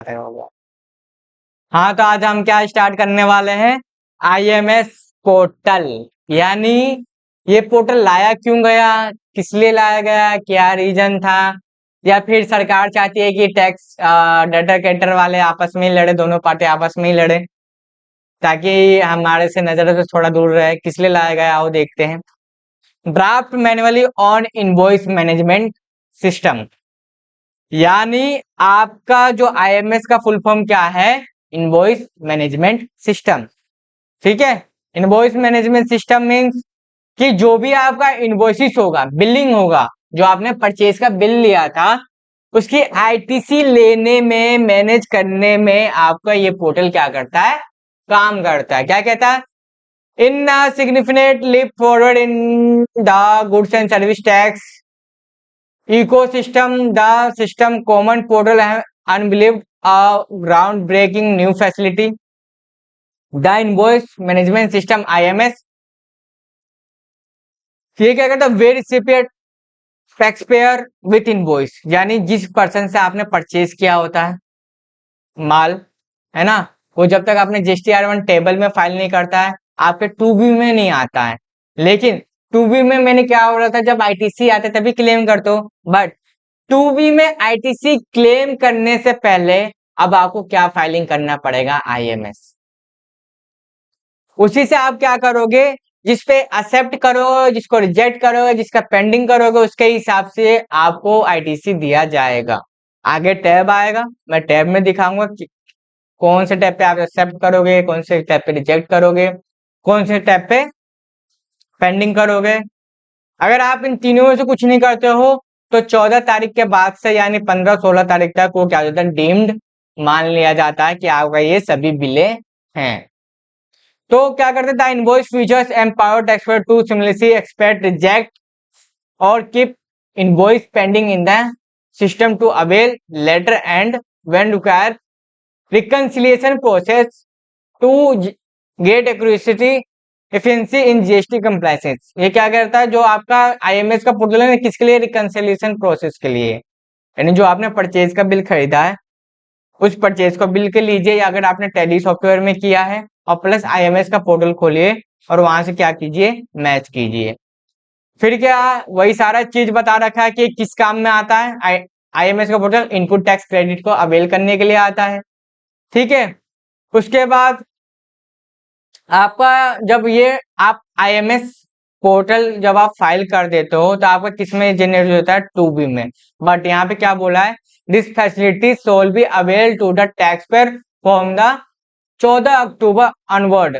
हाँ, तो आज हम क्या स्टार्ट करने वाले हैं, आईएमएस पोर्टल। यानी ये पोर्टल लाया क्यों गया, किस लिए लाया गया, क्या रीजन था, या फिर सरकार चाहती है कि टैक्स डाटा कैटर वाले आपस में ही लड़े, दोनों पार्टी आपस में ही लड़े ताकि हमारे से नजर से थोड़ा दूर रहे। किस लिए लाया गया आओ देखते हैं। Draft manually on invoice management system, यानी आपका जो आईएमएस का फुल फॉर्म क्या है, इनवॉइस मैनेजमेंट सिस्टम। ठीक है, इनवॉइस मैनेजमेंट सिस्टम मींस कि जो भी आपका इनवॉइसिस होगा, बिलिंग होगा, जो आपने परचेज का बिल लिया था उसकी आईटीसी लेने में, मैनेज करने में आपका ये पोर्टल क्या करता है, काम करता है। क्या कहता है, in significant leap forward in the goods and service tax ecosystem, the system common portal have unbelieved a groundbreaking new facility, the invoice management system IMS। ये क्या करता है, way recipient tax payer with invoice, यानी जिस person से आपने purchase किया होता है माल, है ना, वो जब तक आपने GSTR1 टेबल में फाइल नहीं करता है आपके 2B में नहीं आता है। लेकिन 2B में मैंने क्या हो रहा था, जब आईटीसी आते तभी क्लेम करते हो, बट 2B में आईटीसी क्लेम करने से पहले अब आपको क्या फाइलिंग करना पड़ेगा, आईएमएस। उसी से आप क्या करोगे, जिस पे एक्सेप्ट करोगे, जिसको रिजेक्ट करोगे, जिसका पेंडिंग करोगे, उसके हिसाब से आपको आईटीसी दिया जाएगा। आगे टैब आएगा, मैं टैब में दिखाऊंगा कि कौन से टैब पे आप एक्सेप्ट करोगे, कौन से टैब पे रिजेक्ट करोगे, कौन से टैब पे पेंडिंग करोगे। अगर आप इन तीनों में से कुछ नहीं करते हो तो 14 तारीख के बाद से यानी 15-16 तारीख तक वो क्या हो जाता है, डीम्ड मान लिया जाता है कि आपका ये सभी बिले हैं। तो क्या करते थे, invoice features empower taxpayer to seamlessly expect, reject और keep invoice pending in the system to avail later and when require reconciliation process to get accuracy efficiency in GST compliance. ये क्या करता है, जो आपका आईएमएस का पोर्टल है किसके लिए, रिकंसिलिएशन प्रोसेस के लिए। यानी जो आपने परचेज का बिल खरीदा है उस परचेज को बिल के लीजिए, या अगर आपने टैली सॉफ्टवेयर में किया है और प्लस आईएमएस का पोर्टल खोलिए और वहां से क्या कीजिए, मैच कीजिए। फिर क्या, वही सारा चीज बता रखा है कि किस काम में आता है। आईएमएस का पोर्टल इनपुट टैक्स क्रेडिट को अवेल करने के लिए आता है। ठीक है, उसके बाद आपका जब ये आप आईएमएस पोर्टल जब आप फाइल कर देते हो तो आपका किस में जनरेट होता है, 2B में। बट यहाँ पे क्या बोला है, this facility shall be avail to the tax payer from the 14 October onward.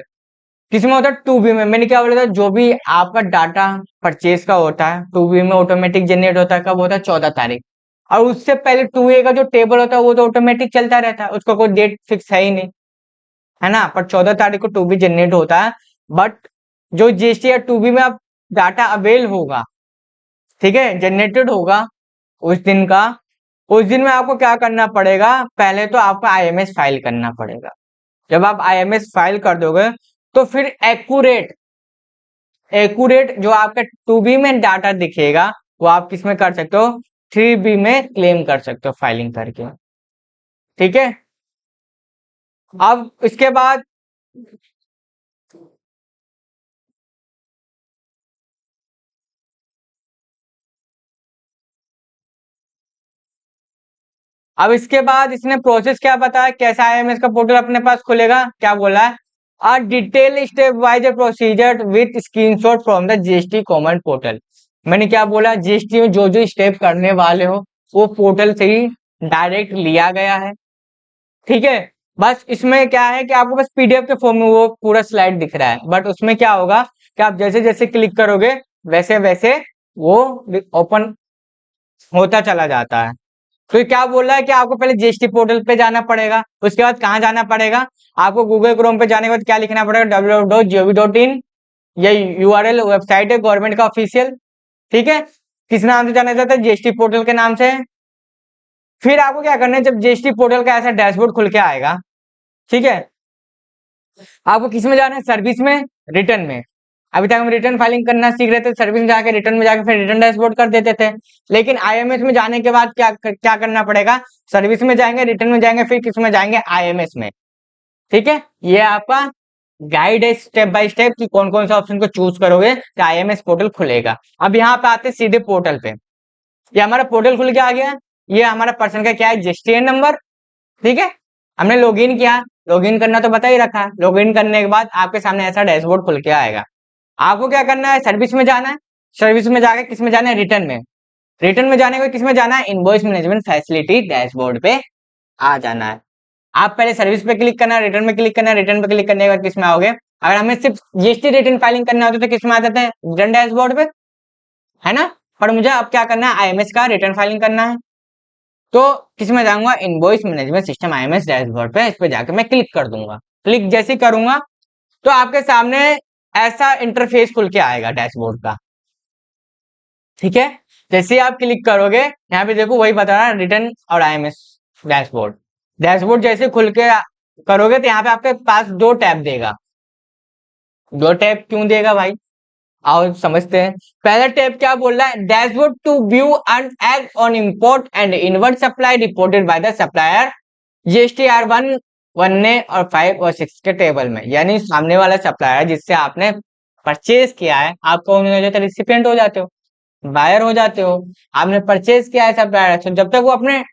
किस में होता है, 2B में। मैंने क्या बोला था, जो भी आपका डाटा परचेज का होता है 2B में ऑटोमेटिक जनरेट होता है, कब होता है, 14 तारीख। और उससे पहले 2A का जो टेबल होता है वो तो ऑटोमेटिक चलता रहता है, उसका कोई डेट फिक्स है ही नहीं, है ना। पर 14 तारीख को 2B जनरेट होता है। बट जो जीएसटी या 2B में अब डाटा अवेल होगा, ठीक है, जनरेटेड होगा उस दिन का, उस दिन में आपको क्या करना पड़ेगा, पहले तो आपको आईएमएस फाइल करना पड़ेगा। जब आप आईएमएस फाइल कर दोगे तो फिर एक्यूरेट एक्यूरेट जो आपका 2B में डाटा दिखेगा वो आप किस में कर सकते हो, 3B में क्लेम कर सकते हो फाइलिंग करके। ठीक है, अब इसके बाद इसने प्रोसेस क्या बताया, कैसा आईएमएस का पोर्टल अपने पास खुलेगा। क्या बोला है, a detail step wise procedure with screenshot from the GST common portal. मैंने क्या बोला, जीएसटी में जो जो स्टेप करने वाले हो वो पोर्टल से ही डायरेक्ट लिया गया है। ठीक है, बस इसमें क्या है कि आपको बस पीडीएफ के फॉर्म में वो पूरा स्लाइड दिख रहा है, बट उसमें क्या होगा कि आप जैसे जैसे क्लिक करोगे वैसे वैसे वो ओपन होता चला जाता है। तो ये क्या बोल रहा है कि आपको पहले जीएसटी पोर्टल पे जाना पड़ेगा, उसके बाद कहाँ जाना पड़ेगा, आपको गूगल क्रोम पे जाने के बाद क्या लिखना पड़ेगा, www.gov.in। ये यूआरएल वेबसाइट है गवर्नमेंट का ऑफिशियल। ठीक है, किस नाम से जाना जाता है, जीएसटी पोर्टल के नाम से। फिर आपको क्या करना है, जब जीएसटी पोर्टल का ऐसा डैशबोर्ड खुल के आएगा, ठीक है, आपको किस में जाना है, सर्विस में, रिटर्न में। अभी तक हम रिटर्न फाइलिंग करना सीख रहे थे, सर्विस में जाके रिटर्न में जाके फिर रिटर्न डैशबोर्ड कर देते थे। लेकिन आईएमएस में जाने के बाद क्या करना पड़ेगा, सर्विस में जाएंगे, रिटर्न में जाएंगे, फिर किस में जाएंगे, आईएमएस में। ठीक है, ये आपका गाइड है स्टेप बाय स्टेप कि कौन कौन सा ऑप्शन को चूज करोगे तो आईएमएस पोर्टल खुलेगा। अब यहाँ पे आते सीधे पोर्टल पे। ये हमारा पोर्टल खुल के आ गया। ये हमारा पर्सन का क्या है, रजिस्ट्रेशन नंबर। ठीक है, हमने लॉगिन किया, लॉगिन करना तो बता ही रखा। लॉगिन करने के बाद आपके सामने ऐसा डैशबोर्ड खुल के आएगा। आपको क्या करना है, सर्विस में जाना है, सर्विस में जाके किस में जाना है, रिटर्न में। रिटर्न में जाने के किस में जाना है, इनवॉइस मैनेजमेंट फैसिलिटी डैशबोर्ड पे आ जाना है। आप पहले सर्विस पे क्लिक करना है, रिटर्न में क्लिक करना है, रिटर्न पे क्लिक करने के बाद किस में आओगे, अगर हमें सिर्फ जीएसटी रिटर्न फाइलिंग करना होता है तो किस में आ जाते हैं, रिटर्न डैशबोर्ड पे, है ना। पर मुझे अब क्या करना है, आईएमएस का रिटर्न फाइलिंग करना है, तो किस में जाऊंगा, invoice management system IMS dashboard पे। इस पे जाकर मैं क्लिक कर दूंगा। क्लिक जैसे ही करूंगा तो आपके सामने ऐसा इंटरफेस खुल के आएगा डैशबोर्ड का। ठीक है, जैसे ही आप क्लिक करोगे यहाँ पे देखो वही बता रहा है, रिटर्न और आईएमएस डैशबोर्ड। डैशबोर्ड जैसे खुल के करोगे तो यहाँ पे आपके पास दो टैब देगा। दो टैब क्यों देगा भाई, आओ समझते हैं। पहला टैब क्या बोल रहा है, dashboard to view and act on import and inward supply reported by the supplier GSTR 1 और 5 और 6 के टेबल में। यानी सामने वाला सप्लायर जिससे आपने परचेज किया है, आपको हो जाता है रिसिपिएंट हो जाते हो, बायर हो जाते हो। आपने परचेज किया है सप्लायर, तो जब तक वो अपने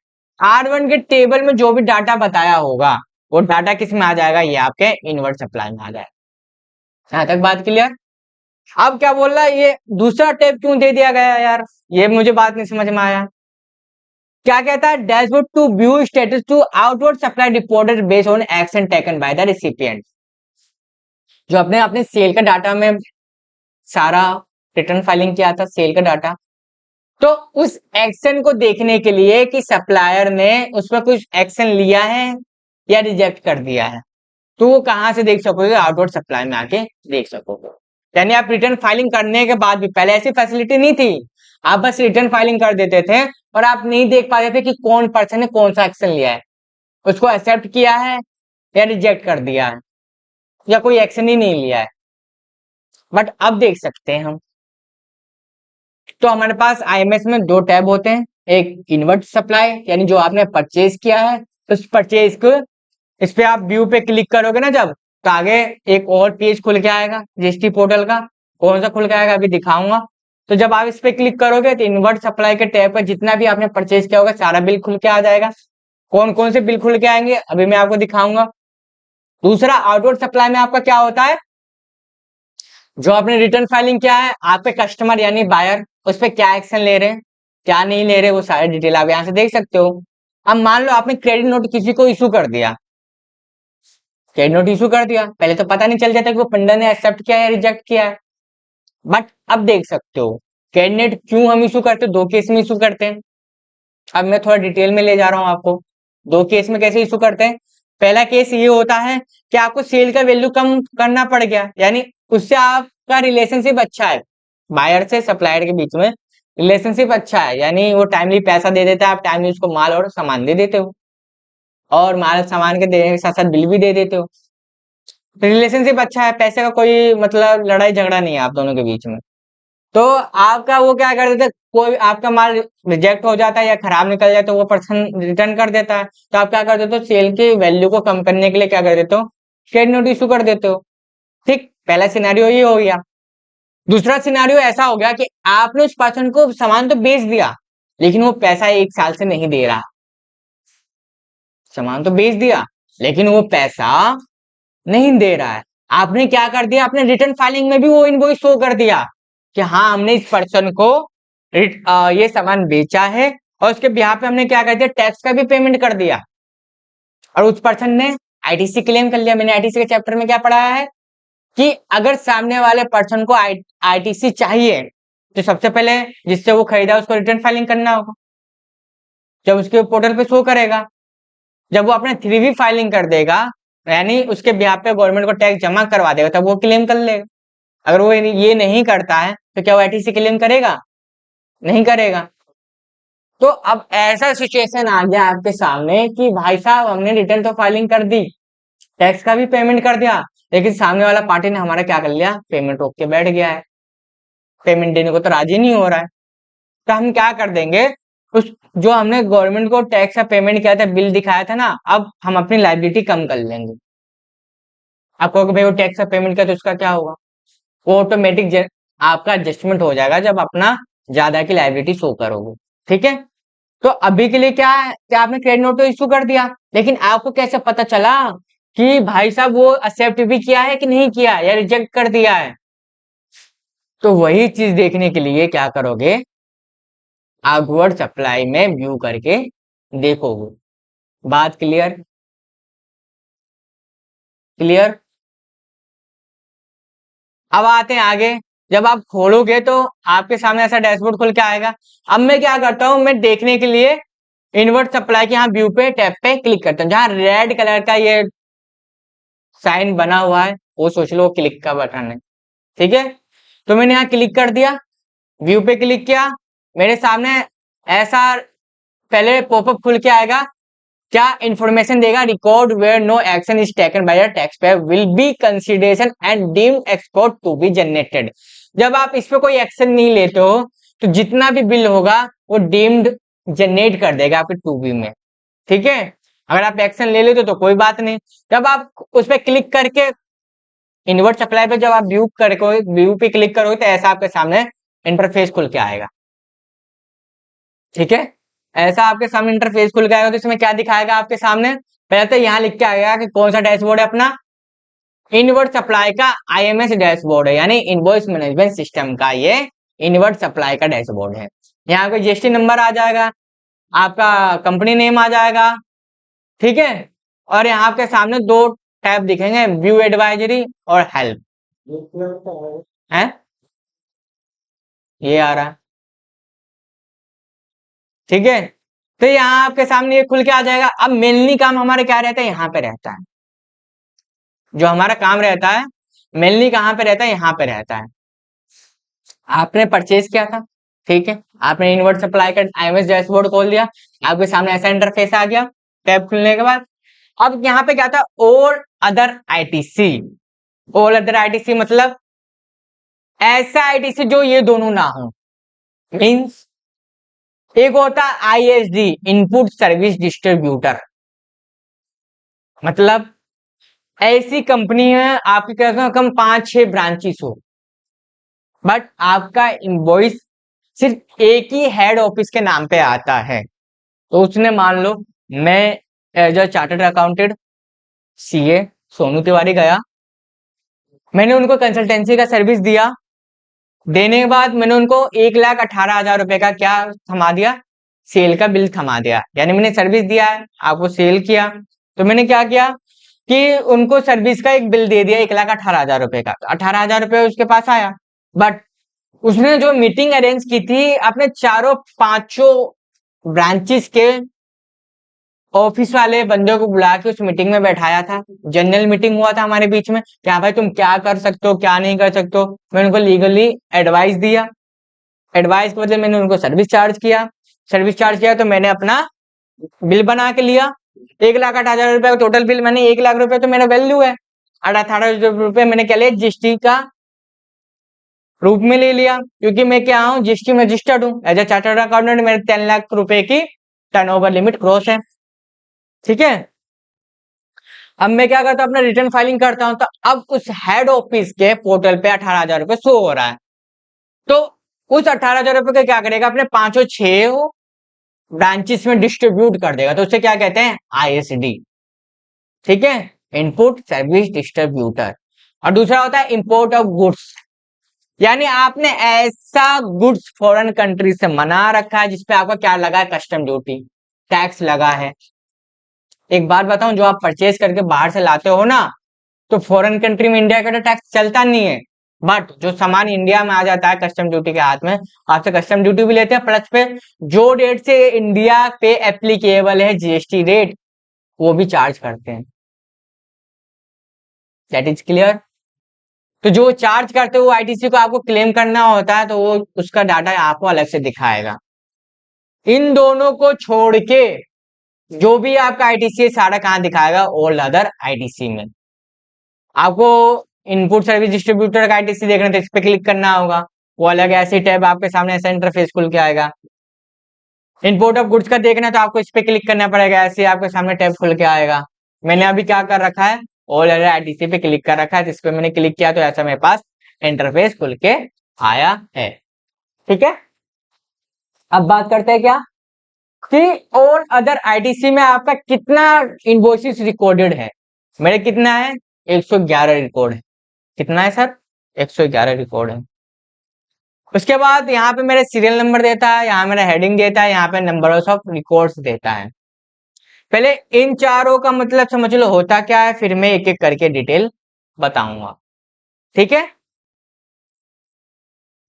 R1 के टेबल में जो भी डाटा बताया होगा वो डाटा किस में आ जाएगा, ये आपके इनवर्ट सप्लाई में आ जाएगा। यहाँ तक बात क्लियर। अब क्या बोल रहा है, ये दूसरा टैब क्यों दे दिया गया यार, ये मुझे बात नहीं समझ में आया। क्या कहता है, dashboard to view status to outward supply reported based on action taken by the recipient. जो अपने अपने सेल का डाटा में सारा रिटर्न फाइलिंग किया था, सेल का डाटा, तो उस एक्शन को देखने के लिए कि सप्लायर ने उस पर कुछ एक्शन लिया है या रिजेक्ट कर दिया है, तो वो कहां से देख सकोगे, आउटवर्ड सप्लाई में आके देख सकोगे। यानी आप रिटर्न फाइलिंग करने के बाद भी, पहले ऐसी फैसिलिटी नहीं थी, आप बस रिटर्न फाइलिंग कर देते थे और आप नहीं देख पाते थे कि कौन पर्सन ने कौन सा एक्शन लिया है, उसको एक्सेप्ट किया है या रिजेक्ट कर दिया है या कोई एक्शन ही नहीं लिया है। बट अब देख सकते हैं हम। तो हमारे पास आईएमएस में दो टैब होते हैं, एक इनवर्ट सप्लाई यानी जो आपने परचेज किया है, तो उस परचेज को इस पे आप व्यू पे क्लिक करोगे ना जब, तो आगे एक और पेज खुल के आएगा जीएसटी पोर्टल का। कौन सा खुल के आएगा अभी दिखाऊंगा। तो जब आप इस पे क्लिक करोगे तो इनवर्ट सप्लाई के टैब पर जितना भी आपने परचेज किया होगा सारा बिल खुल के आ जाएगा। कौन कौन से बिल खुल के आएंगे अभी मैं आपको दिखाऊंगा। दूसरा, आउटवर्ड सप्लाई में आपका क्या होता है, जो आपने रिटर्न फाइलिंग किया है, आपके कस्टमर यानी बायर उस पर क्या एक्शन ले रहे हैं, क्या नहीं ले रहे, वो सारे डिटेल आप यहाँ से देख सकते हो। अब मान लो आपने क्रेडिट नोट किसी को इशू कर दिया, क्रेडिट नोट इशू कर दिया, पहले तो पता नहीं चल जाता कि वो पंडा ने एक्सेप्ट किया है रिजेक्ट किया है, बट अब देख सकते हो क्रेडिट नोट क्यों हम इशू करते हैं, दो केस में इशू करते हैं। अब मैं थोड़ा डिटेल में ले जा रहा हूँ आपको, दो केस में कैसे इशू करते हैं। पहला केस ये होता है कि आपको सेल का वैल्यू कम करना पड़ गया, यानी उससे आपका रिलेशनशिप अच्छा है, बायर से सप्लायर के बीच में रिलेशनशिप अच्छा है, यानी वो टाइमली पैसा दे देता है, आप टाइमली उसको माल और सामान दे देते हो, और माल सामान के देने के साथ साथ बिल भी दे देते हो। रिलेशनशिप अच्छा है, पैसे का कोई मतलब लड़ाई झगड़ा नहीं है आप दोनों के बीच में। तो आपका वो क्या कर देते, कोई आपका माल रिजेक्ट हो जाता है या खराब निकल जाए तो वो पर्सन रिटर्न कर देता है, तो आप क्या कर देते हो, सेल की वैल्यू को कम करने के लिए क्या कर देते हो, क्रेडिट नोट इशू कर देते हो। ठीक, पहला सिनेरियो ये हो गया। दूसरा सिनेरियो ऐसा हो गया कि आपने उस पर्सन को सामान तो बेच दिया लेकिन वो पैसा 1 साल से नहीं दे रहा, सामान तो बेच दिया लेकिन वो पैसा नहीं दे रहा है। आपने क्या कर दिया, आपने रिटर्न फाइलिंग में भी वो इनवॉइस शो कर दिया कि हाँ हमने इस पर्सन को ये सामान बेचा है, और उसके बिहाफ पे हमने क्या कर दिया, टैक्स का भी पेमेंट कर दिया, और उस पर्सन ने आईटीसी क्लेम कर लिया। मैंने आईटीसी के चैप्टर में क्या पढ़ाया है कि अगर सामने वाले पर्सन को आईटीसी चाहिए तो सबसे पहले जिससे वो खरीदा उसको रिटर्न फाइलिंग करना होगा, जब उसके पोर्टल पे शो करेगा। जब वो अपने 3V फाइलिंग कर देगा यानी उसके बिहाफ पे गवर्नमेंट को टैक्स जमा करवा देगा, तब वो क्लेम कर लेगा। अगर वो ये नहीं करता है तो क्या वो आईटीसी क्लेम करेगा, नहीं करेगा। तो अब ऐसा सिचुएशन आ गया आपके सामने कि भाई साहब हमने रिटर्न तो फाइलिंग कर दी, टैक्स का भी पेमेंट कर दिया, लेकिन सामने वाला पार्टी ने हमारा क्या कर लिया, पेमेंट रोक के बैठ गया है, पेमेंट देने को तो राजी नहीं हो रहा है। तो हम क्या कर देंगे, उस जो हमने गवर्नमेंट को टैक्स का पेमेंट किया था, बिल दिखाया था ना, अब हम अपनी लाइबिलिटी कम कर लेंगे। आप कहोगे भाई वो टैक्स का पेमेंट किया तो उसका क्या होगा, वो ऑटोमेटिक आपका एडजस्टमेंट हो जाएगा जब अपना ज्यादा की लाइबिलिटी शो करोगे। ठीक है, तो अभी के लिए क्या है, क्या आपने क्रेडिट नोट तो इशू कर दिया, लेकिन आपको कैसे पता चला कि भाई साहब वो एक्सेप्ट भी किया है कि नहीं किया या रिजेक्ट कर दिया है। तो वही चीज देखने के लिए क्या करोगे, आउटवर्ड सप्लाई में व्यू करके देखोगे। बात क्लियर? क्लियर। अब आते हैं आगे। जब आप खोलोगे तो आपके सामने ऐसा डैशबोर्ड खुल के आएगा। अब मैं क्या करता हूं, मैं देखने के लिए इनवर्ट सप्लाई के यहाँ व्यू पे टैब पे क्लिक करता हूँ, जहां रेड कलर का ये साइन बना हुआ है वो सोच लो क्लिक का बटन है। ठीक है, तो मैंने यहाँ क्लिक कर दिया, व्यू पे क्लिक किया, मेरे सामने ऐसा पहले पॉपअप खुल के आएगा, क्या इंफॉर्मेशन देगा, record where no action is taken by the tax payer will be consideration and deemed export to be generated. जब आप इस पे कोई एक्शन नहीं लेते हो तो जितना भी बिल होगा वो डीम्ड जनरेट कर देगा आपके टू बी में। ठीक है, अगर आप एक्शन ले लेते हो तो कोई बात नहीं। जब आप उस पर क्लिक करके इनवर्ट सप्लाई पे जब आप व्यू पे क्लिक करोगे तो ऐसा आपके सामने इंटरफेस खुल के आएगा। ठीक है, ऐसा आपके सामने इंटरफेस खुल के आएगा। तो इसमें क्या दिखाएगा आपके सामने, पहले तो यहाँ लिख के आएगा कि कौन सा डैशबोर्ड है अपना, इनवर्ट सप्लाई का आईएमएस डैशबोर्ड है, यानी इनवॉइस मैनेजमेंट सिस्टम का ये इनवर्ट सप्लाई का डैशबोर्ड है। यहाँ पे जीएसटी नंबर आ जाएगा, आपका कंपनी नेम आ जाएगा। ठीक है, और यहाँ आपके सामने दो टैब दिखेंगे, व्यू एडवाइजरी और हेल्प है, ये आ रहा है। ठीक है, तो यहाँ आपके सामने ये खुल के आ जाएगा। अब मेनली काम हमारे क्या रहता है, यहाँ पे रहता है, जो हमारा काम रहता है मेनली कहाँ पे रहता है, यहाँ पे रहता है। आपने परचेज किया था, ठीक है, आपने इनवर्ट सप्लाई का आईएमएस डैशबोर्ड खोल दिया, आपके सामने ऐसा इंटरफेस आ गया टैब खुलने के बाद। अब यहाँ पे क्या था, और other ITC. All other ITC मतलब ऐसा आईटीसी जो ये दोनों ना हो, मींस एक होता है आईएसडी, इनपुट सर्विस डिस्ट्रीब्यूटर, मतलब ऐसी कंपनी है आपकी कम से कम 5-6 ब्रांचेस हो, बट आपका इनवॉइस सिर्फ एक ही हेड ऑफिस के नाम पे आता है। तो उसने मान लो मैं as a chartered accountant CA Sonu Tiwari गया, मैंने उनको कंसल्टेंसी का सर्विस दिया, देने के बाद मैंने उनको 1,18,000 रुपए का क्या थमा दिया, सेल का बिल थमा दिया। यानी मैंने सर्विस दिया है, आपको सेल किया, तो मैंने क्या किया कि उनको सर्विस का एक बिल दे दिया 1,18,000 रुपए का। 18,000 रुपए उसके पास आया, बट उसने जो मीटिंग अरेंज की थी अपने चारों पांचों ब्रांचेस के ऑफिस वाले बंदे को बुला के उस मीटिंग में बैठाया था। जनरल मीटिंग हुआ था हमारे बीच में, क्या भाई तुम क्या कर सकते हो क्या नहीं कर सकते हो। मैंने उनको लीगली एडवाइस दिया, एडवाइस के बदले मैंने उनको सर्विस चार्ज किया, सर्विस चार्ज किया तो मैंने अपना बिल बना के लिया। 1,08,000 रुपए का टोटल बिल, मैंने 1,00,000 रुपए तो मेरा वैल्यू है, 18,000 रुपए मैंने क्या लिया, जीएसटी का रूप में ले लिया, क्योंकि मैं क्या हूँ, जीएसटी में रजिस्टर्ड हूँ एज ए चार्टर्ड अकाउंटेंट, मेरे 10 लाख रुपए की टर्नओवर लिमिट क्रॉस है। ठीक है, अब मैं क्या करता हूँ, अपना रिटर्न फाइलिंग करता हूँ, तो अब उस हेड ऑफिस के पोर्टल पे 18,000 रुपए शो हो रहा है। तो उस 18,000 रुपए का क्या करेगा, अपने 5-6 ब्रांचेस में डिस्ट्रीब्यूट कर देगा, तो उसे क्या कहते हैं, आईएसडी। ठीक है, इनपुट सर्विस डिस्ट्रीब्यूटर। और दूसरा होता है इंपोर्ट ऑफ गुड्स, यानी आपने ऐसा गुड्स फॉरेन कंट्री से मना रखा है जिसपे आपका क्या लगा है, कस्टम ड्यूटी टैक्स लगा है। एक बात बताऊं, जो आप परचेज करके बाहर से लाते हो ना, तो फॉरेन कंट्री में इंडिया का तो टैक्स चलता नहीं है, बट जो सामान इंडिया में आ जाता है कस्टम ड्यूटी के हाथ में, आपसे कस्टम ड्यूटी भी लेते हैं, प्लस पे जो रेट से इंडिया पे एप्लीकेबल है जीएसटी रेट, वो भी चार्ज करते हैं। That is clear. तो जो चार्ज करते हो वो आईटीसी को आपको क्लेम करना होता है, तो वो उसका डाटा आपको अलग से दिखाएगा। इन दोनों को छोड़ के जो भी आपका आईटीसी है सारा कहां दिखाएगा, ऑल अदर आईटीसी में। आपको इनपुट सर्विस डिस्ट्रीब्यूटर का आईटीसी देखना है तो इस पे क्लिक करना होगा, वो अलग ऐसी टैब आपके सामने ऐसा इंटरफेस खुल के आएगा। इम्पोर्ट ऑफ गुड्स का देखना है तो आपको इस पे क्लिक करना पड़ेगा, ऐसे आपके सामने टैब खुल के आएगा। मैंने अभी क्या कर रखा है, ऑल अदर आईटीसी पे क्लिक कर रखा है, तो इस पे मैंने क्लिक किया तो ऐसा मेरे पास इंटरफेस खुल के आया है। ठीक है, अब बात करते हैं क्या कि और अदर आईटीसी में आपका कितना इनवॉइसेस रिकॉर्डेड है। मेरे कितना है, 111 रिकॉर्ड है। कितना है सर, 111 रिकॉर्ड है। उसके बाद यहाँ पे मेरे सीरियल नंबर देता है, यहाँ मेरा हेडिंग देता है, यहाँ पे नंबर ऑफ रिकॉर्ड्स देता है। पहले इन चारों का मतलब समझ लो होता क्या है, फिर मैं एक एक करके डिटेल बताऊंगा। ठीक है,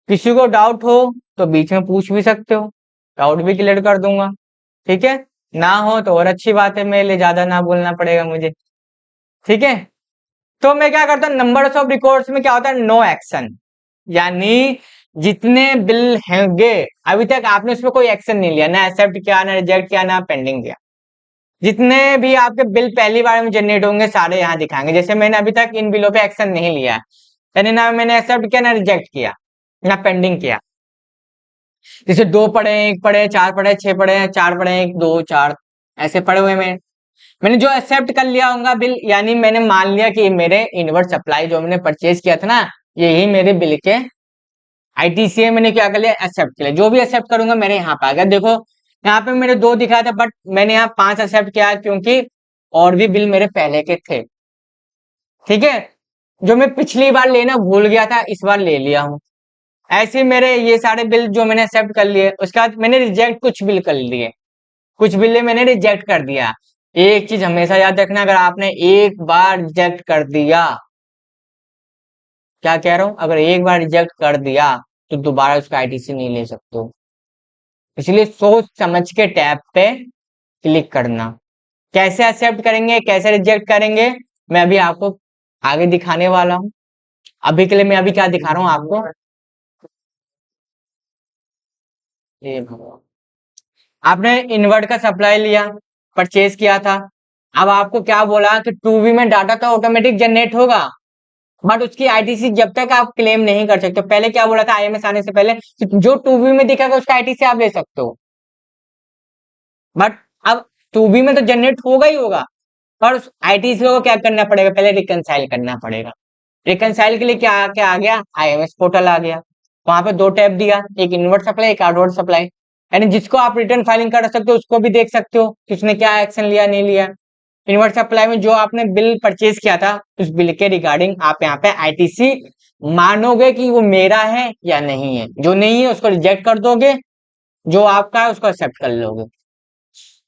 किसी को डाउट हो तो बीच में पूछ भी सकते हो, डाउट भी क्लियर कर दूंगा। ठीक है, ना हो तो और अच्छी बात है, मेरे लिए ज्यादा ना बोलना पड़ेगा मुझे। ठीक है, तो मैं क्या करता हूँ, नंबर ऑफ रिकॉर्ड्स में क्या होता है, नो एक्शन, यानी जितने बिल होंगे अभी तक आपने उसमें कोई एक्शन नहीं लिया, ना एक्सेप्ट किया, ना रिजेक्ट किया, ना पेंडिंग किया, जितने भी आपके बिल पहली बार में जनरेट होंगे सारे यहाँ दिखाएंगे। जैसे मैंने अभी तक इन बिलों पे एक्शन नहीं लिया है, यानी ना मैंने एक्सेप्ट किया, ना रिजेक्ट किया, ना पेंडिंग किया। जैसे 2 पढ़े, 1 पढ़े, 4 पढ़े, 6 पढ़े, 4 पढ़े, 1 2 4 ऐसे पढ़े हुए मैंने जो एक्सेप्ट कर लिया होगा बिल, यानी मैंने मान लिया कि मेरे इनवर्ट सप्लाई जो मैंने परचेज किया था ना, यही मेरे बिल के आईटीसी है, मैंने क्या कर लिया, एक्सेप्ट किया। जो भी एक्सेप्ट करूंगा मेरे यहाँ पे आ गया। देखो यहाँ पे मेरे 2 दिखाया था, बट मैंने यहाँ 5 एक्सेप्ट किया क्योंकि और भी बिल मेरे पहले के थे। ठीक है, जो मैं पिछली बार लेना भूल गया था इस बार ले लिया हूँ। ऐसे मेरे ये सारे बिल जो मैंने एक्सेप्ट कर लिए, उसके बाद मैंने रिजेक्ट कुछ बिल कर लिए, कुछ बिल मैंने रिजेक्ट कर दिया। एक चीज हमेशा याद रखना, अगर आपने एक बार रिजेक्ट कर दिया, क्या कह रहा हूं, अगर एक बार रिजेक्ट कर दिया तो दोबारा उसका आईटीसी नहीं ले सकते हो। इसलिए सोच समझ के टैब पे क्लिक करना। कैसे एक्सेप्ट करेंगे, कैसे रिजेक्ट करेंगे, मैं अभी आपको आगे दिखाने वाला हूँ। अभी के लिए मैं अभी क्या दिखा रहा हूँ आपको, ये भगवान। आपने इन्वर्ट का सप्लाई लिया, परचेज किया था, अब आपको क्या बोला कि 2V में डाटा तो ऑटोमेटिक जनरेट होगा, बट उसकी आईटीसी जब तक आप क्लेम नहीं कर सकते। पहले क्या बोला था आईएमएस आने से पहले, जो 2V में दिखेगा उसका आईटीसी आप ले सकते हो, बट अब 2B में तो जनरेट होगा ही होगा, पर उस आईटीसी को क्या करना पड़ेगा, पहले रिकनसाइल करना पड़ेगा। रिकनसाइल के लिए क्या क्या आ गया, आईएमएस पोर्टल आ गया। वहां पे 2 टैब दिया, एक इनवर्ट सप्लाई, एक आउटवर्ट सप्लाई, यानी जिसको आप रिटर्न फाइलिंग कर सकते हो उसको भी देख सकते हो कि उसने क्या एक्शन लिया नहीं लिया। इनवर्ट सप्लाई में जो आपने बिल परचेज किया था उस बिल के रिगार्डिंग आप यहाँ पे आईटीसी मानोगे कि वो मेरा है या नहीं है, जो नहीं है उसको रिजेक्ट कर दोगे, जो आपका है उसको एक्सेप्ट कर लोगे।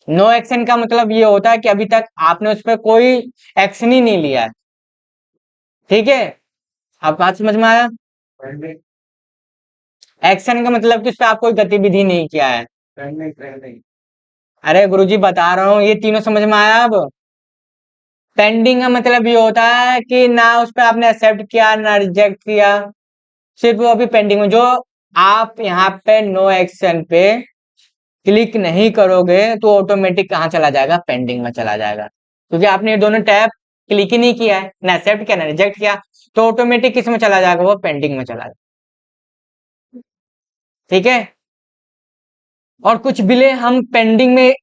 नो एक्शन का मतलब ये होता है कि अभी तक आपने उस पर कोई एक्शन ही नहीं लिया है। ठीक है, आप बात समझ में आया, एक्शन का मतलब कि उस पर आप कोई गतिविधि नहीं किया है। अरे गुरुजी बता रहा हूँ, ये तीनों समझ में आया अब। पेंडिंग का मतलब ये होता है कि ना उस पर आपने एक्सेप्ट किया ना रिजेक्ट किया, सिर्फ वो अभी पेंडिंग में। जो आप यहाँ पे नो एक्शन पे क्लिक नहीं करोगे तो ऑटोमेटिक कहाँ चला जाएगा, पेंडिंग में चला जाएगा, क्योंकि आपने ये दोनों टैब क्लिक ही नहीं किया है, ना एक्सेप्ट किया ना रिजेक्ट किया, तो ऑटोमेटिक किस में चला जाएगा, वो पेंडिंग में चला जाएगा। ठीक है, और कुछ बिले हम पेंडिंग में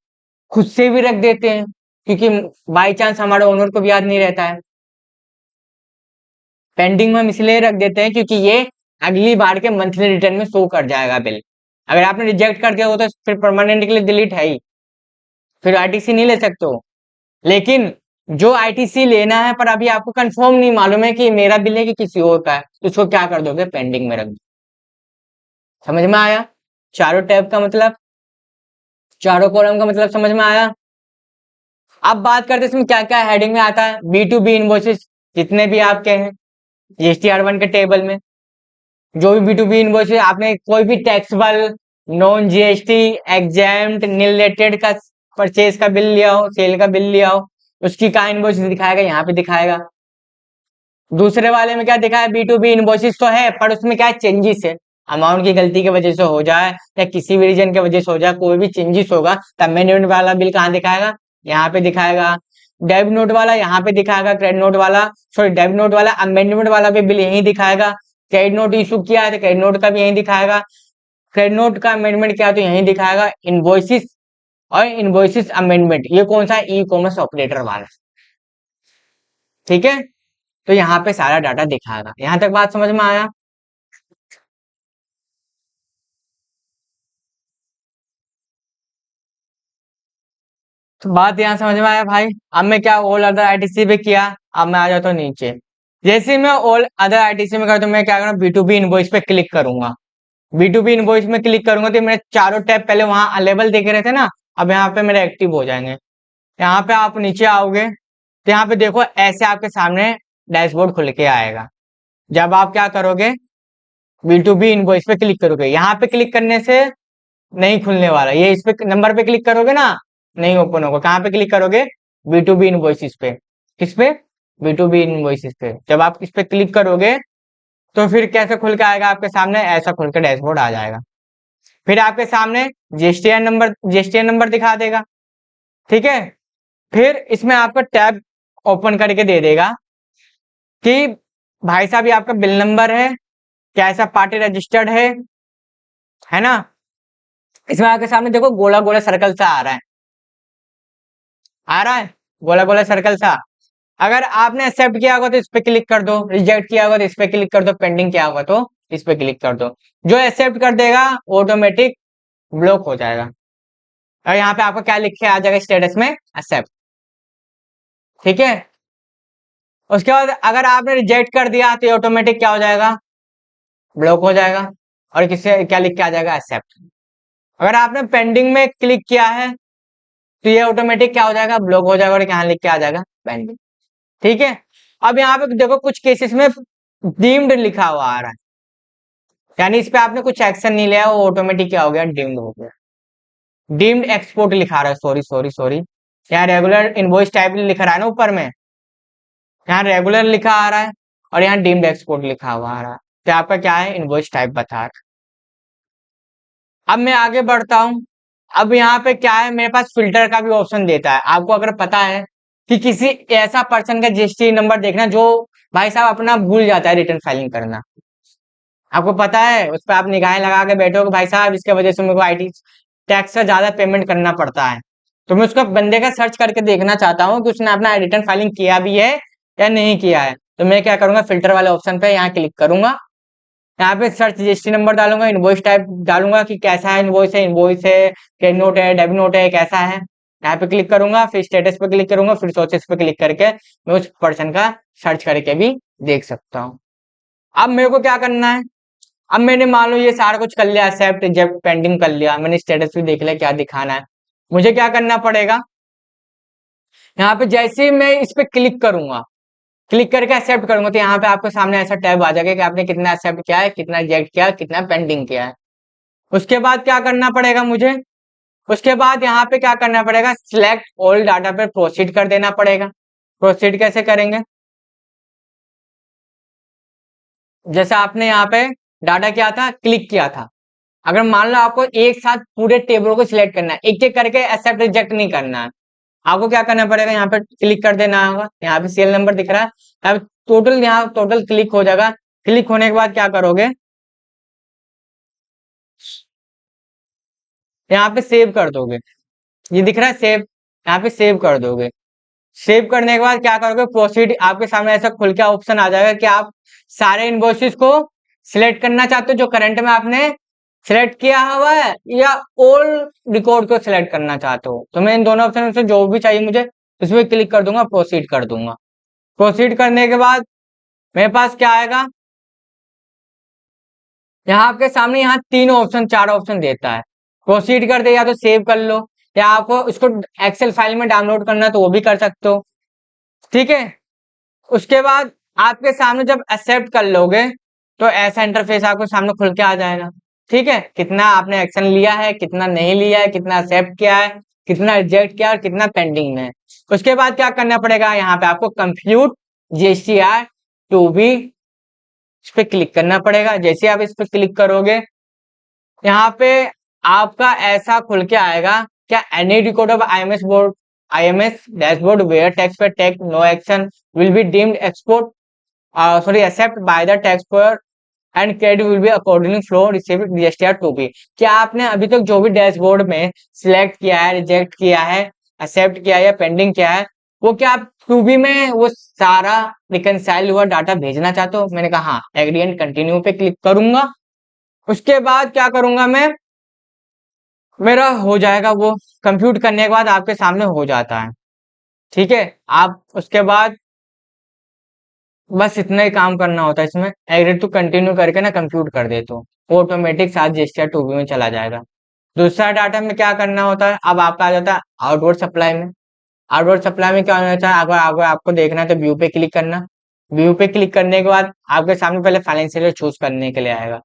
खुद से भी रख देते हैं, क्योंकि बाई चांस हमारे ओनर को भी याद नहीं रहता है। पेंडिंग में हम इसलिए रख देते हैं क्योंकि ये अगली बार के मंथली रिटर्न में शो कर जाएगा बिल। अगर आपने रिजेक्ट कर दिया हो तो फिर परमानेंटली डिलीट है ही, फिर आईटीसी नहीं ले सकते हो। लेकिन जो आईटीसी लेना है पर अभी आपको कंफर्म नहीं मालूम है कि मेरा बिल है कि किसी और का है, तो उसको क्या कर दोगे, पेंडिंग में रख दो। समझ में आया, चारों टैब का मतलब, चारों कॉलम का मतलब समझ में आया। अब बात करते हैं इसमें क्या क्या हेडिंग में आता है, बी टू बी इनवॉइसेस जितने भी आपके हैं जीएसटी-R1 के टेबल में, जो भी बी टू बी इनवॉइस आपने कोई भी taxable, non GST, exempt, related का परचेज का बिल लिया हो, सेल का बिल लिया हो, उसकी का इनवॉइस दिखाएगा, यहाँ पे दिखाएगा। दूसरे वाले में क्या दिखा है, बी टू बी इनवॉइसेस तो है पर उसमें क्या चेंजेस है, अमाउंट की गलती की वजह से हो जाए या किसी भी रीजन की वजह से हो जाए, कोई भी चेंजेस होगा तब मैन्युअल वाला बिल कहाँ दिखाएगा, यहाँ पे दिखाएगा। डेबिट नोट वाला यहाँ पे दिखाएगा, क्रेडिट नोट वाला, सॉरी डेबिट नोट वाला अमेंडमेंट वाला भी बिल यही दिखाएगा। क्रेडिट नोट इशू किया है तो क्रेडिट नोट का भी यही दिखाएगा, क्रेडिट नोट का अमेंडमेंट किया तो यही दिखाएगा। इनवॉइसिस और इनवॉइसिस अमेंडमेंट ये कौन सा, ई कॉमर्स ऑपरेटर वाला, ठीक है। तो यहाँ पे सारा डाटा दिखाएगा। यहाँ तक बात समझ में आया? तो बात यहाँ समझ में आया भाई। अब मैं क्या ऑल अदर आईटीसी पे किया, अब मैं आ जाता हूँ नीचे। जैसे ही मैं ऑल अदर आईटीसी में करता हूँ, मैं क्या करूँगा, बी टू बी इनवॉइस पे क्लिक करूंगा। बी टू बी इनवॉइस में क्लिक करूंगा तो मेरे चारों टैब पहले वहां अवेलेबल दिख रहे थे ना, अब यहाँ पे मेरे एक्टिव हो जाएंगे। यहाँ पे आप नीचे आओगे तो यहाँ पे देखो ऐसे आपके सामने डैशबोर्ड खुल के आएगा। जब आप क्या करोगे, बी टू बी इनवॉइस पे क्लिक करोगे, यहाँ पे क्लिक करने से नहीं खुलने वाला, ये इस पे नंबर पे क्लिक करोगे ना, नहीं ओपन होगा। कहाँ पे क्लिक करोगे, बी टू बी इनवॉइसिस पे। किस पे, बी टू बी इनवॉइसिस पे। जब आप इस पे क्लिक करोगे तो फिर कैसे खुल के आएगा आपके सामने, ऐसा खुल के डैशबोर्ड आ जाएगा। फिर आपके सामने जीएसटीएन नंबर दिखा देगा, ठीक है। फिर इसमें आपका टैब ओपन करके दे देगा कि भाई साहब ये आपका बिल नंबर है, कैसा पार्टी रजिस्टर्ड है ना। इसमें आपके सामने देखो गोला गोला सर्कल सा आ रहा है, आ रहा है गोला गोला सर्कल सा। अगर आपने एक्सेप्ट किया होगा तो इस पे क्लिक कर दो, रिजेक्ट किया होगा तो इस पे क्लिक कर दो, पेंडिंग किया होगा तो इस पे क्लिक कर दो। जो एक्सेप्ट कर देगा ऑटोमेटिक ब्लॉक हो जाएगा। और यहाँ पे आपको क्या लिख के आ जाएगा स्टेटस में, एक्सेप्ट, ठीक है। उसके बाद अगर आपने रिजेक्ट कर दिया तो ऑटोमेटिक क्या हो जाएगा, ब्लॉक हो जाएगा। और किससे क्या लिख के आ जाएगा, एक्सेप्ट। अगर आपने पेंडिंग में क्लिक किया है तो ये ऑटोमेटिक क्या हो जाएगा, ब्लॉक हो जाएगा और यहाँ लिख के आ जाएगा पेंडिंग, ठीक है। अब यहाँ पे देखो कुछ केसेस में डीम्ड लिखा हुआ आ रहा है, यानी इस पे आपने कुछ एक्शन नहीं लिया, वो ऑटोमेटिक क्या हो गया, डीम्ड हो गया। डीम्ड एक्सपोर्ट लिखा रहा है, सॉरी सॉरी सॉरी, यहाँ रेगुलर इनवॉइस टाइप लिखा रहा है ना ऊपर में, यहाँ रेगुलर लिखा आ रहा है और यहाँ डीम्ड एक्सपोर्ट लिखा हुआ आ रहा है। तो आपका क्या है, इनवॉइस टाइप बता रहा है। अब मैं आगे बढ़ता हूँ। अब यहाँ पे क्या है, मेरे पास फिल्टर का भी ऑप्शन देता है। आपको अगर पता है कि किसी ऐसा पर्सन का जीएसटी नंबर देखना जो भाई साहब अपना भूल जाता है रिटर्न फाइलिंग करना, आपको पता है, उस पर आप निगाहें लगा के बैठो कि भाई साहब इसके वजह से मेरे को आईटी टैक्स का ज्यादा पेमेंट करना पड़ता है, तो मैं उसका बंदे का सर्च करके देखना चाहता हूँ कि उसने अपना रिटर्न फाइलिंग किया भी है या नहीं किया है। तो मैं क्या करूंगा, फिल्टर वाले ऑप्शन पे यहाँ क्लिक करूंगा, यहाँ पे सर्च जीएसटी नंबर डालूंगा, इनवॉइस टाइप डालूंगा कि कैसा है, इनवॉइस है, क्रेडिट नोट है, डेबिट नोट है, कैसा है। यहाँ पे क्लिक करूंगा, फिर स्टेटस पे क्लिक करूंगा, फिर सोर्सेस पे क्लिक करके मैं उस पर्सन का सर्च करके भी देख सकता हूँ। अब मेरे को क्या करना है, अब मैंने मान लो ये सारा कुछ कर लिया, एक्सेप्ट रिजेक्ट पेंडिंग कर लिया, मैंने स्टेटस भी देख लिया क्या दिखाना है। मुझे क्या करना पड़ेगा, यहाँ पे जैसे ही मैं इस पे क्लिक करूंगा, क्लिक करके एक्सेप्ट करूंगा, तो यहाँ पे आपके सामने ऐसा टैब आ जाएगा कि आपने कितना एक्सेप्ट किया है, कितना रिजेक्ट किया है, कितना पेंडिंग किया है। उसके बाद क्या करना पड़ेगा मुझे, उसके बाद यहाँ पे क्या करना पड़ेगा, सिलेक्ट ऑल डाटा पे प्रोसीड कर देना पड़ेगा। प्रोसीड कैसे करेंगे, जैसे आपने यहाँ पे डाटा क्या था, क्लिक किया था, अगर मान लो आपको एक साथ पूरे टेबल को सिलेक्ट करना है, एक एक करके एक्सेप्ट रिजेक्ट नहीं करना है, आपको क्या करना पड़ेगा, यहाँ पे क्लिक कर देना होगा। यहाँ पे सीरियल नंबर दिख रहा है, अब टोटल यहाँ टोटल क्लिक हो जाएगा। क्लिक होने के बाद क्या करोगे, यहाँ पे सेव कर दोगे, ये दिख रहा है सेव, यहाँ पे सेव कर दोगे। सेव करने के बाद क्या करोगे, प्रोसीड, आपके सामने ऐसा खुल के ऑप्शन आ जाएगा कि आप सारे इनवॉइसेस को सिलेक्ट करना चाहते हो जो करंट में आपने सिलेक्ट किया हुआ है, या ऑल रिकॉर्ड को सिलेक्ट करना चाहते हो। तो मैं इन दोनों ऑप्शन से जो भी चाहिए मुझे उसमें क्लिक कर दूंगा, प्रोसीड कर दूंगा। प्रोसीड करने के बाद मेरे पास क्या आएगा, यहाँ आपके सामने यहाँ तीन ऑप्शन चार ऑप्शन देता है। प्रोसीड कर दे, या तो सेव कर लो, या आपको इसको एक्सेल फाइल में डाउनलोड करना है तो वो भी कर सकते हो, ठीक है। उसके बाद आपके सामने जब एक्सेप्ट कर लोगे तो ऐसा इंटरफेस आपको सामने खुल के आ जाएगा, ठीक है। कितना आपने एक्शन लिया है, कितना नहीं लिया है, कितना एक्सेप्ट किया है, कितना रिजेक्ट किया और कितना पेंडिंग में है। उसके बाद क्या करना पड़ेगा, यहाँ पे आपको कंप्यूट जीएसटीआर टू बी, इस पे क्लिक करना पड़ेगा। जैसे आप इस पे क्लिक करोगे, यहाँ पे आपका ऐसा खुल के आएगा, क्या any record of IMS board IMS dashboard where taxpayer take no action will be deemed export accept by the taxpayer and credit will be accordingly flow receive DSTR to be. क्या आपने अभी तक जो भी डैशबोर्ड में select किया है, reject किया है, एक्सेप्ट किया है या पेंडिंग किया है, वो क्या आप टू बी में वो सारा रिकनसाइल हुआ डाटा भेजना चाहते हो? मैंने कहा हाँ, एग्री एंड कंटिन्यू पे क्लिक करूंगा। उसके बाद क्या करूंगा मैं, मेरा हो जाएगा वो कंप्यूट करने के बाद आपके सामने हो जाता है। ठीक है, आप उसके बाद बस इतना ही काम करना होता है इसमें, एग्री टू कंटिन्यू करके ना कंप्यूट कर दे तो ऑटोमेटिक साथ GSTR टू बी में चला जाएगा। दूसरा डाटा में क्या करना होता है, अब आपका आ जाता है आउटवर्ड सप्लाई में। आउटवर्ड सप्लाई में क्या होना चाहिए, अगर आपको देखना है तो व्यू पे क्लिक करना। व्यू पे क्लिक करने के बाद आपके सामने पहले फाइनेंशियल चूज करने के लिए आएगा।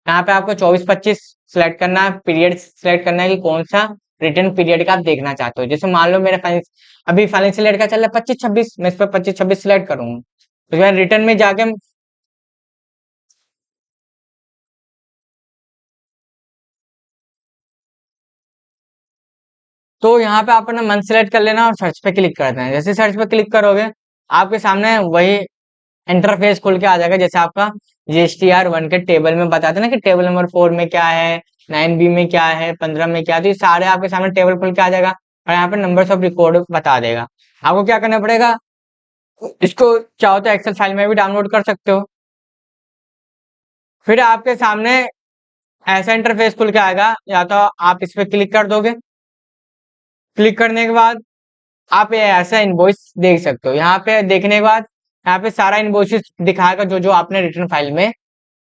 यहाँ पे आपको 24-25 सिलेक्ट करना है, पीरियड सिलेक्ट करना है कि कौन सा रिटर्न पीरियड का आप देखना चाहते हो। जैसे मान लो मेरा अभी फाइनेंशियल ईयर का चल रहा है 25-26, मैं इस पर 25-26 सिलेक्ट करूंगा। उसके बाद रिटर्न में जाके तो यहाँ पे आप अपना मंथ सेलेक्ट कर लेना और सर्च पे क्लिक कर देना। जैसे सर्च पे क्लिक करोगे आपके सामने वही इंटरफेस खुल के आ जाएगा, जैसे आपका GSTR 1 के टेबल में बताते ना कि टेबल नंबर 4 में क्या है, 9B में क्या है, 15 में क्या है, तो ये सारे आपके सामने टेबल खुल के आ जाएगा और यहाँ पे नंबर्स ऑफ रिकॉर्ड बता देगा। आपको क्या करना पड़ेगा, इसको चाहो तो एक्सेल फाइल में भी डाउनलोड कर सकते हो। फिर आपके सामने ऐसा इंटरफेस खुल के आएगा, या तो आप इस पे क्लिक कर दोगे। क्लिक करने के बाद आप ये ऐसा इनवॉइस देख सकते हो। यहाँ पे देखने के बाद यहाँ पे सारा इनवॉइसेस दिखाएगा जो जो आपने रिटर्न फाइल में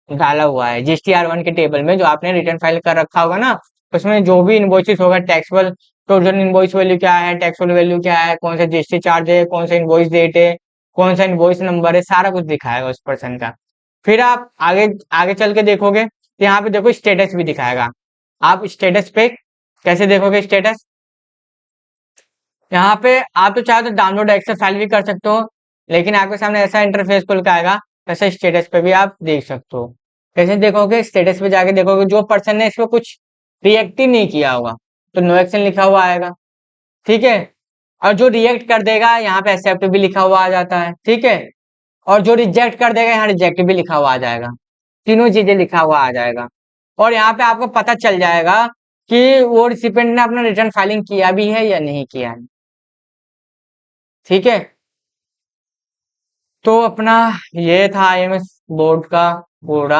डाला हुआ है। GSTR 1 के टेबल में जो आपने रिटर्न फाइल कर रखा होगा ना, उसमें जो भी इनवॉइसेस होगा, टैक्सेबल टोटल इनवॉइस वैल्यू क्या है, टैक्सेबल वैल्यू क्या है, कौन सा GST चार्ज है, कौन सा इनवॉइस डेट है, कौन सा इनवॉइस नंबर है, सारा कुछ दिखाएगा उस पर्सन का। फिर आप आगे आगे चल के देखोगे तो यहाँ पे देखो स्टेटस भी दिखाएगा। आप स्टेटस पे कैसे देखोगे स्टेटस, यहाँ पे आप तो चाहे तो डाउनलोड एक्सेल फाइल भी कर सकते हो, लेकिन आपके सामने ऐसा इंटरफेस खुल के आएगा, ऐसे स्टेटस पे भी आप देख सकते हो। कैसे देखोगे, स्टेटस पे जाके देखोगे जो पर्सन ने इसको कुछ रिएक्ट ही नहीं किया होगा तो नो एक्शन लिखा हुआ आएगा। ठीक है, और जो रिएक्ट कर देगा यहाँ पे एक्सेप्ट भी लिखा हुआ आ जाता है। ठीक है, और जो रिजेक्ट कर देगा यहाँ रिजेक्ट भी लिखा हुआ आ जाएगा, तीनों चीजें लिखा हुआ आ जाएगा। और यहाँ पे आपको पता चल जाएगा कि वो रिसिपेंट ने अपना रिटर्न फाइलिंग किया भी है या नहीं किया है। ठीक है, तो अपना ये था IMS बोर्ड का पूरा